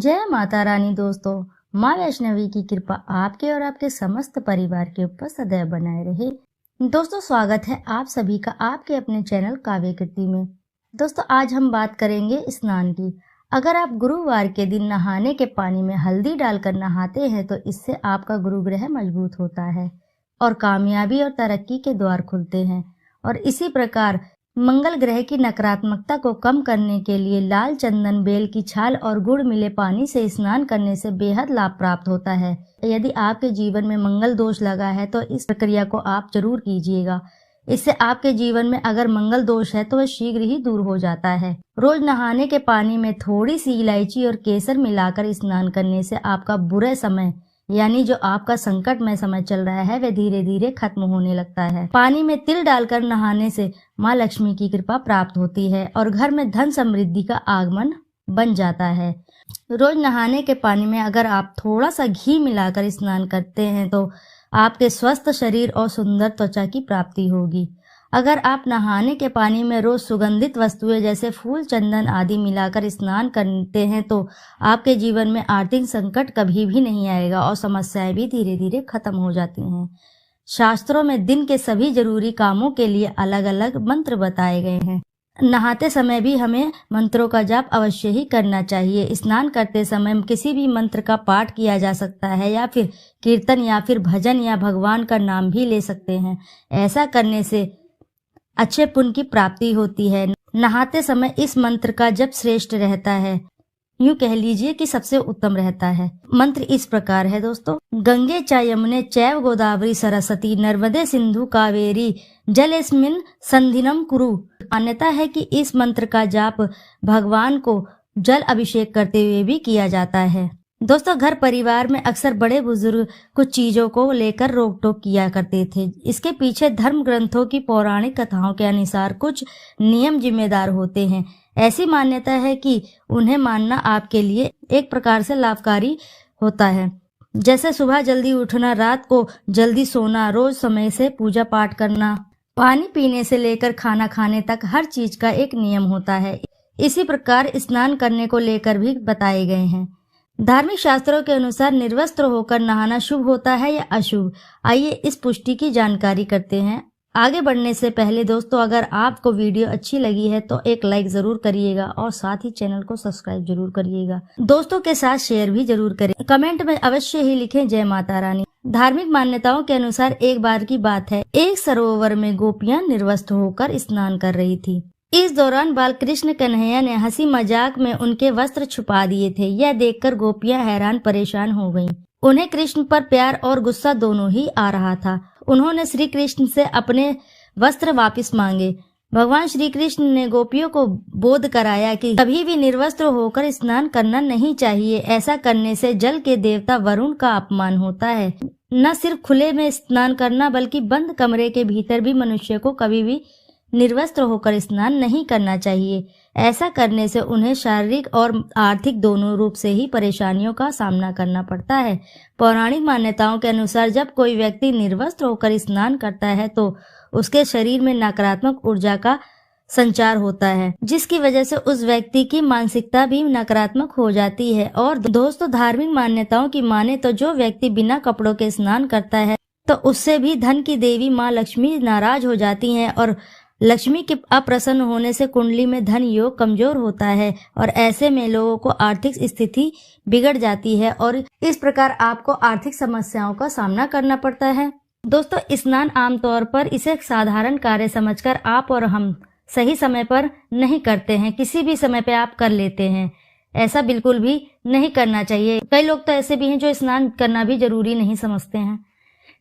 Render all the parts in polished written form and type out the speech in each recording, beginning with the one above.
जय माता रानी। दोस्तों, माँ वैष्णवी की कृपा आपके और आपके समस्त परिवार के ऊपर सदैव बनाए रहे। दोस्तों, स्वागत है आप सभी का आपके अपने चैनल काव्य कृति में। दोस्तों, आज हम बात करेंगे स्नान की। अगर आप गुरुवार के दिन नहाने के पानी में हल्दी डालकर नहाते हैं तो इससे आपका गुरु ग्रह मजबूत होता है और कामयाबी और तरक्की के द्वार खुलते हैं। और इसी प्रकार मंगल ग्रह की नकारात्मकता को कम करने के लिए लाल चंदन, बेल की छाल और गुड़ मिले पानी से स्नान करने से बेहद लाभ प्राप्त होता है। यदि आपके जीवन में मंगल दोष लगा है तो इस प्रक्रिया को आप जरूर कीजिएगा। इससे आपके जीवन में अगर मंगल दोष है तो वह शीघ्र ही दूर हो जाता है। रोज नहाने के पानी में थोड़ी सी इलायची और केसर मिलाकर स्नान करने से आपका बुरे समय यानी जो आपका संकटमय समय चल रहा है वह धीरे धीरे खत्म होने लगता है। पानी में तिल डालकर नहाने से माँ लक्ष्मी की कृपा प्राप्त होती है और घर में धन समृद्धि का आगमन बन जाता है। रोज नहाने के पानी में अगर आप थोड़ा सा घी मिलाकर स्नान करते हैं तो आपके स्वस्थ शरीर और सुंदर त्वचा की प्राप्ति होगी। अगर आप नहाने के पानी में रोज सुगंधित वस्तुएं जैसे फूल, चंदन आदि मिलाकर स्नान करते हैं तो आपके जीवन में आर्थिक संकट कभी भी नहीं आएगा और समस्याएं भी धीरे धीरे खत्म हो जाती हैं। शास्त्रों में दिन के सभी जरूरी कामों के लिए अलग अलग मंत्र बताए गए हैं। नहाते समय भी हमें मंत्रों का जाप अवश्य ही करना चाहिए। स्नान करते समय किसी भी मंत्र का पाठ किया जा सकता है या फिर कीर्तन या फिर भजन या भगवान का नाम भी ले सकते हैं। ऐसा करने से अच्छे पुण्य की प्राप्ति होती है। नहाते समय इस मंत्र का जप श्रेष्ठ रहता है, यूं कह लीजिए कि सबसे उत्तम रहता है। मंत्र इस प्रकार है दोस्तों, गंगे च यमुने चैव गोदावरी सरस्वती नर्मदे सिंधु कावेरी जलेस्मिन संधिनम कुरु। मान्यता है कि इस मंत्र का जाप भगवान को जल अभिषेक करते हुए भी किया जाता है। दोस्तों, घर परिवार में अक्सर बड़े बुजुर्ग कुछ चीजों को लेकर रोक टोक किया करते थे। इसके पीछे धर्म ग्रंथों की पौराणिक कथाओं के अनुसार कुछ नियम जिम्मेदार होते हैं। ऐसी मान्यता है कि उन्हें मानना आपके लिए एक प्रकार से लाभकारी होता है, जैसे सुबह जल्दी उठना, रात को जल्दी सोना, रोज समय से पूजा पाठ करना, पानी पीने से लेकर खाना खाने तक हर चीज का एक नियम होता है। इसी प्रकार स्नान करने को लेकर भी बताए गए हैं। धार्मिक शास्त्रों के अनुसार निर्वस्त्र होकर नहाना शुभ होता है या अशुभ, आइए इस पुष्टि की जानकारी करते हैं। आगे बढ़ने से पहले दोस्तों, अगर आपको वीडियो अच्छी लगी है तो एक लाइक जरूर करिएगा और साथ ही चैनल को सब्सक्राइब जरूर करिएगा। दोस्तों के साथ शेयर भी जरूर करें। कमेंट में अवश्य ही लिखें जय माता रानी। धार्मिक मान्यताओं के अनुसार एक बार की बात है, एक सरोवर में गोपियां निर्वस्त्र होकर स्नान कर रही थी। इस दौरान बालकृष्ण कन्हैया ने हंसी मजाक में उनके वस्त्र छुपा दिए थे। यह देखकर गोपियां हैरान परेशान हो गईं। उन्हें कृष्ण पर प्यार और गुस्सा दोनों ही आ रहा था। उन्होंने श्री कृष्ण से अपने वस्त्र वापस मांगे। भगवान श्री कृष्ण ने गोपियों को बोध कराया कि कभी भी निर्वस्त्र होकर स्नान करना नहीं चाहिए। ऐसा करने से जल के देवता वरुण का अपमान होता है। न सिर्फ खुले में स्नान करना बल्कि बंद कमरे के भीतर भी मनुष्य को कभी भी निर्वस्त्र होकर स्नान नहीं करना चाहिए। ऐसा करने से उन्हें शारीरिक और आर्थिक दोनों रूप से ही परेशानियों का सामना करना पड़ता है। पौराणिक मान्यताओं के अनुसार जब कोई व्यक्ति निर्वस्त्र होकर स्नान करता है तो उसके शरीर में नकारात्मक ऊर्जा का संचार होता है, जिसकी वजह से उस व्यक्ति की मानसिकता भी नकारात्मक हो जाती है। और दोस्तों, धार्मिक मान्यताओं की माने तो जो व्यक्ति बिना कपड़ों के स्नान करता है तो उससे भी धन की देवी माँ लक्ष्मी नाराज हो जाती हैं और लक्ष्मी के अप्रसन्न होने से कुंडली में धन योग कमजोर होता है और ऐसे में लोगों को आर्थिक स्थिति बिगड़ जाती है और इस प्रकार आपको आर्थिक समस्याओं का सामना करना पड़ता है। दोस्तों, स्नान आमतौर पर इसे एक साधारण कार्य समझकर आप और हम सही समय पर नहीं करते हैं। किसी भी समय पे आप कर लेते हैं, ऐसा बिल्कुल भी नहीं करना चाहिए। कई लोग तो ऐसे भी हैं जो स्नान करना भी जरूरी नहीं समझते हैं,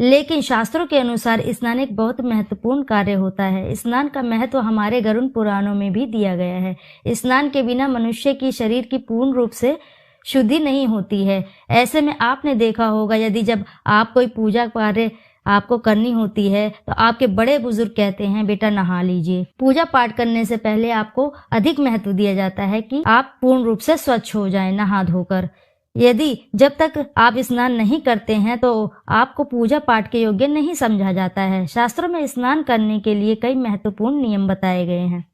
लेकिन शास्त्रों के अनुसार स्नान एक बहुत महत्वपूर्ण कार्य होता है। स्नान का महत्व हमारे गरुड़ पुराणों में भी दिया गया है। स्नान के बिना मनुष्य की शरीर की पूर्ण रूप से शुद्धि नहीं होती है। ऐसे में आपने देखा होगा, यदि जब आप कोई पूजा कार्य आपको करनी होती है तो आपके बड़े बुजुर्ग कहते हैं बेटा नहा लीजिए। पूजा पाठ करने से पहले आपको अधिक महत्व दिया जाता है कि आप पूर्ण रूप से स्वच्छ हो जाएं नहा धोकर। यदि जब तक आप स्नान नहीं करते हैं तो आपको पूजा पाठ के योग्य नहीं समझा जाता है। शास्त्रों में स्नान करने के लिए कई महत्वपूर्ण नियम बताए गए हैं।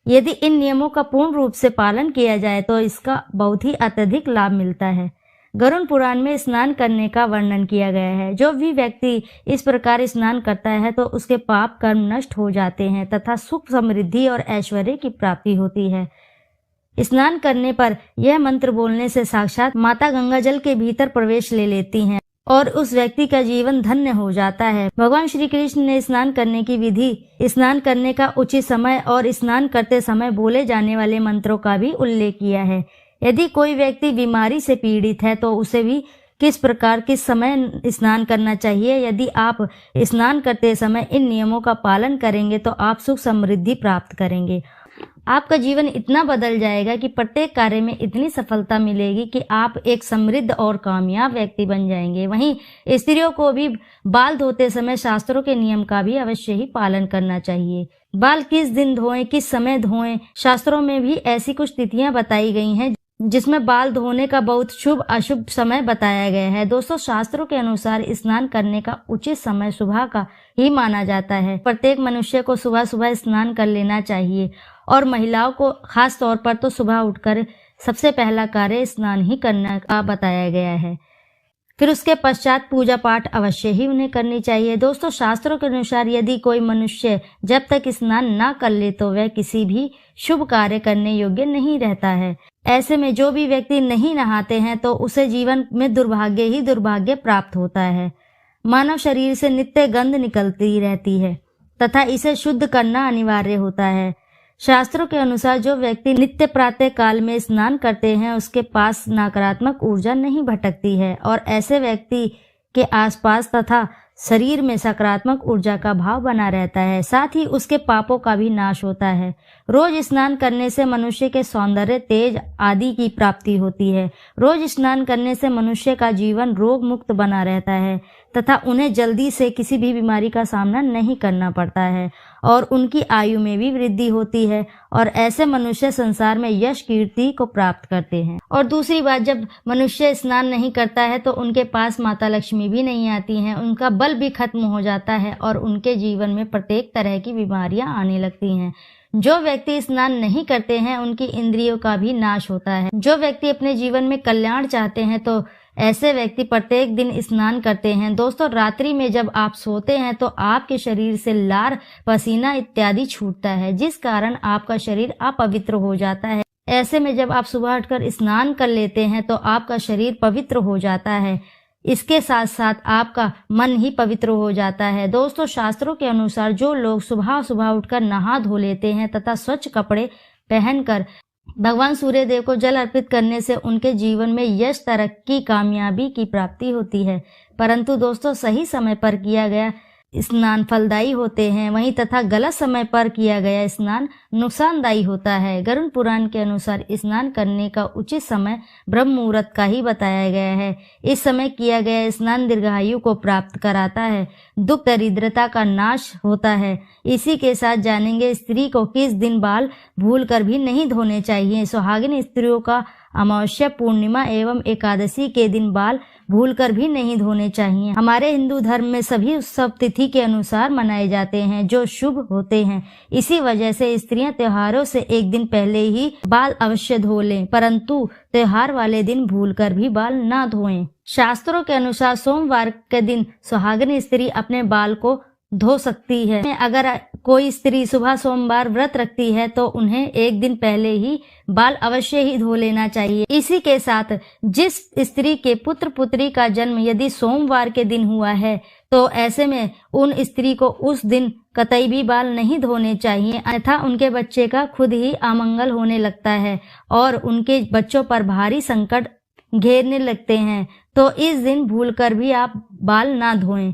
यदि इन नियमों का पूर्ण रूप से पालन किया जाए तो इसका बहुत ही अत्यधिक लाभ मिलता है। गरुड़ पुराण में स्नान करने का वर्णन किया गया है। जो भी व्यक्ति इस प्रकार स्नान करता है तो उसके पाप कर्म नष्ट हो जाते हैं तथा सुख, समृद्धि और ऐश्वर्य की प्राप्ति होती है। स्नान करने पर यह मंत्र बोलने से साक्षात माता गंगा जल के भीतर प्रवेश ले लेती हैं और उस व्यक्ति का जीवन धन्य हो जाता है। भगवान श्री कृष्ण ने स्नान करने की विधि, स्नान करने का उचित समय और स्नान करते समय बोले जाने वाले मंत्रों का भी उल्लेख किया है। यदि कोई व्यक्ति बीमारी से पीड़ित है तो उसे भी किस प्रकार, किस समय स्नान करना चाहिए। यदि आप स्नान करते समय इन नियमों का पालन करेंगे तो आप सुख समृद्धि प्राप्त करेंगे। आपका जीवन इतना बदल जाएगा कि प्रत्येक कार्य में इतनी सफलता मिलेगी कि आप एक समृद्ध और कामयाब व्यक्ति बन जाएंगे। वहीं स्त्रियों को भी बाल धोते समय शास्त्रों के नियम का भी अवश्य ही पालन करना चाहिए। बाल किस दिन धोएं, किस समय धोएं, शास्त्रों में भी ऐसी कुछ तिथियां बताई गई हैं जिसमें बाल धोने का बहुत शुभ अशुभ समय बताया गया है। दोस्तों, शास्त्रों के अनुसार स्नान करने का उचित समय सुबह का ही माना जाता है। प्रत्येक मनुष्य को सुबह सुबह स्नान कर लेना चाहिए और महिलाओं को खास तौर पर तो सुबह उठकर सबसे पहला कार्य स्नान ही करने का बताया गया है। फिर उसके पश्चात पूजा पाठ अवश्य ही उन्हें करनी चाहिए। दोस्तों, शास्त्रों के अनुसार यदि कोई मनुष्य जब तक स्नान ना कर ले तो वह किसी भी शुभ कार्य करने योग्य नहीं रहता है। ऐसे में जो भी व्यक्ति नहीं नहाते हैं तो उसे जीवन में दुर्भाग्य ही दुर्भाग्य प्राप्त होता है। मानव शरीर से नित्य गंध निकलती रहती है तथा इसे शुद्ध करना अनिवार्य होता है। शास्त्रों के अनुसार जो व्यक्ति नित्य प्रातः काल में स्नान करते हैं उसके पास नकारात्मक ऊर्जा नहीं भटकती है और ऐसे व्यक्ति के आसपास तथा शरीर में सकारात्मक ऊर्जा का भाव बना रहता है। साथ ही उसके पापों का भी नाश होता है। रोज स्नान करने से मनुष्य के सौंदर्य, तेज आदि की प्राप्ति होती है। रोज स्नान करने से मनुष्य का जीवन रोग मुक्त बना रहता है तथा उन्हें जल्दी से किसी भी बीमारी का सामना नहीं करना पड़ता है और उनकी आयु में भी वृद्धि होती है और ऐसे मनुष्य संसार में यश कीर्ति को प्राप्त करते हैं। और दूसरी बात, जब मनुष्य स्नान नहीं करता है तो उनके पास माता लक्ष्मी भी नहीं आती हैं, उनका बल भी खत्म हो जाता है और उनके जीवन में प्रत्येक तरह की बीमारियां आने लगती हैं। जो व्यक्ति स्नान नहीं करते हैं उनकी इंद्रियों का भी नाश होता है। जो व्यक्ति अपने जीवन में कल्याण चाहते हैं तो ऐसे व्यक्ति प्रत्येक दिन स्नान करते हैं। दोस्तों, रात्रि में जब आप सोते हैं तो आपके शरीर से लार, पसीना इत्यादि छूटता है जिस कारण आपका शरीर अपवित्र हो जाता है। ऐसे में जब आप सुबह उठकर स्नान कर लेते हैं तो आपका शरीर पवित्र हो जाता है। इसके साथ साथ आपका मन ही पवित्र हो जाता है। दोस्तों, शास्त्रों के अनुसार जो लोग सुबह सुबह उठकर नहा धो लेते हैं तथा स्वच्छ कपड़े पहनकर भगवान सूर्य देव को जल अर्पित करने से उनके जीवन में यश, तरक्की, कामयाबी की प्राप्ति होती है। परंतु दोस्तों, सही समय पर किया गया स्नान फलदायी होते हैं, वहीं तथा गलत समय पर किया गया स्नान नुकसानदायी होता है। गरुड़ पुराण के अनुसार स्नान करने का उचित समय ब्रह्म मुहूर्त का ही बताया गया है। इस समय किया गया स्नान दीर्घायु को प्राप्त कराता है, दुख दरिद्रता का नाश होता है। इसी के साथ जानेंगे स्त्री को किस दिन बाल भूल कर भी नहीं धोने चाहिए। सुहागिन स्त्रियों का अमावस्या, पूर्णिमा एवं एकादशी के दिन बाल भूलकर भी नहीं धोने चाहिए। हमारे हिंदू धर्म में सभी उत्सव तिथि के अनुसार मनाए जाते हैं जो शुभ होते हैं। इसी वजह से स्त्रियां त्योहारों से एक दिन पहले ही बाल अवश्य धो लें, परंतु त्योहार वाले दिन भूलकर भी बाल ना धोएं। शास्त्रों के अनुसार सोमवार के दिन सुहागिन स्त्री अपने बाल को धो सकती है। अगर कोई स्त्री सुबह सोमवार व्रत रखती है तो उन्हें एक दिन पहले ही बाल अवश्य ही धो लेना चाहिए। इसी के साथ जिस स्त्री के पुत्र पुत्री का जन्म यदि सोमवार के दिन हुआ है तो ऐसे में उन स्त्री को उस दिन कतई भी बाल नहीं धोने चाहिए, अन्यथा उनके बच्चे का खुद ही अमंगल होने लगता है और उनके बच्चों पर भारी संकट घेरने लगते हैं। तो इस दिन भूलकर भी आप बाल ना धोएं।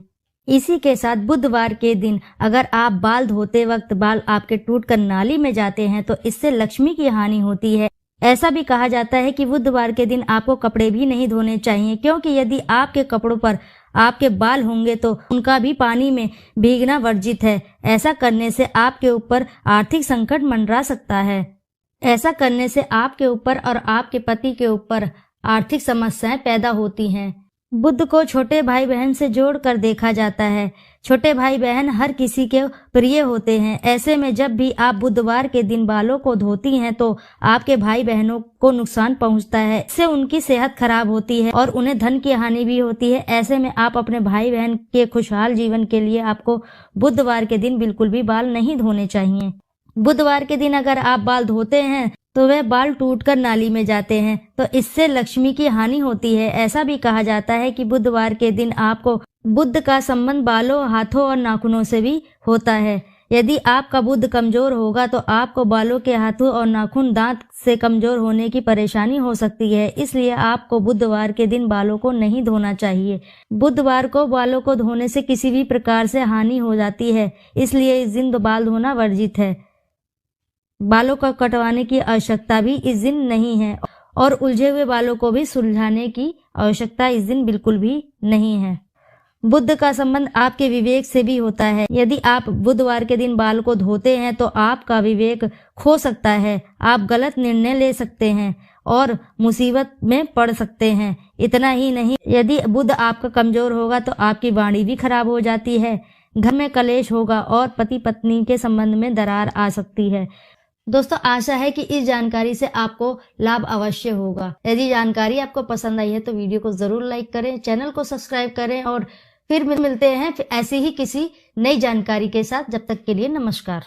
इसी के साथ बुधवार के दिन अगर आप बाल धोते वक्त बाल आपके टूटकर नाली में जाते हैं तो इससे लक्ष्मी की हानि होती है। ऐसा भी कहा जाता है कि बुधवार के दिन आपको कपड़े भी नहीं धोने चाहिए, क्योंकि यदि आपके कपड़ों पर आपके बाल होंगे तो उनका भी पानी में भीगना वर्जित है। ऐसा करने से आपके ऊपर आर्थिक संकट मंडरा सकता है। ऐसा करने से आपके ऊपर और आपके पति के ऊपर आर्थिक समस्याएं पैदा होती हैं। बुध को छोटे भाई बहन से जोड़कर देखा जाता है। छोटे भाई बहन हर किसी के प्रिय होते हैं। ऐसे में जब भी आप बुधवार के दिन बालों को धोती हैं तो आपके भाई बहनों को नुकसान पहुंचता है। इससे उनकी सेहत खराब होती है और उन्हें धन की हानि भी होती है। ऐसे में आप अपने भाई बहन के खुशहाल जीवन के लिए आपको बुधवार के दिन बिल्कुल भी बाल नहीं धोने चाहिए। बुधवार के दिन अगर आप बाल धोते हैं तो वह बाल टूटकर नाली में जाते हैं, तो इससे लक्ष्मी की हानि होती है। ऐसा भी कहा जाता है कि बुधवार के दिन आपको बुध का संबंध बालों, हाथों और नाखूनों से भी होता है। यदि आपका बुध कमजोर होगा तो आपको बालों के हाथों और नाखून, दांत से कमजोर होने की परेशानी हो सकती है। इसलिए आपको बुधवार के दिन बालों को नहीं धोना चाहिए। बुधवार को बालों को धोने से किसी भी प्रकार से हानि हो जाती है, इसलिए इस दिन बाल धोना वर्जित है। बालों को कटवाने की आवश्यकता भी इस दिन नहीं है और उलझे हुए बालों को भी सुलझाने की आवश्यकता इस दिन बिल्कुल भी नहीं है। बुध का संबंध आपके विवेक से भी होता है। यदि आप बुधवार के दिन बाल को धोते हैं तो आपका विवेक खो सकता है, आप गलत निर्णय ले सकते हैं और मुसीबत में पड़ सकते हैं। इतना ही नहीं, यदि बुध आपका कमजोर होगा तो आपकी वाणी भी खराब हो जाती है, घर में कलेश होगा और पति पत्नी के संबंध में दरार आ सकती है। दोस्तों, आशा है कि इस जानकारी से आपको लाभ अवश्य होगा। यदि जानकारी आपको पसंद आई है तो वीडियो को जरूर लाइक करें, चैनल को सब्सक्राइब करें और फिर मिलते हैं ऐसी ही किसी नई जानकारी के साथ। जब तक के लिए नमस्कार।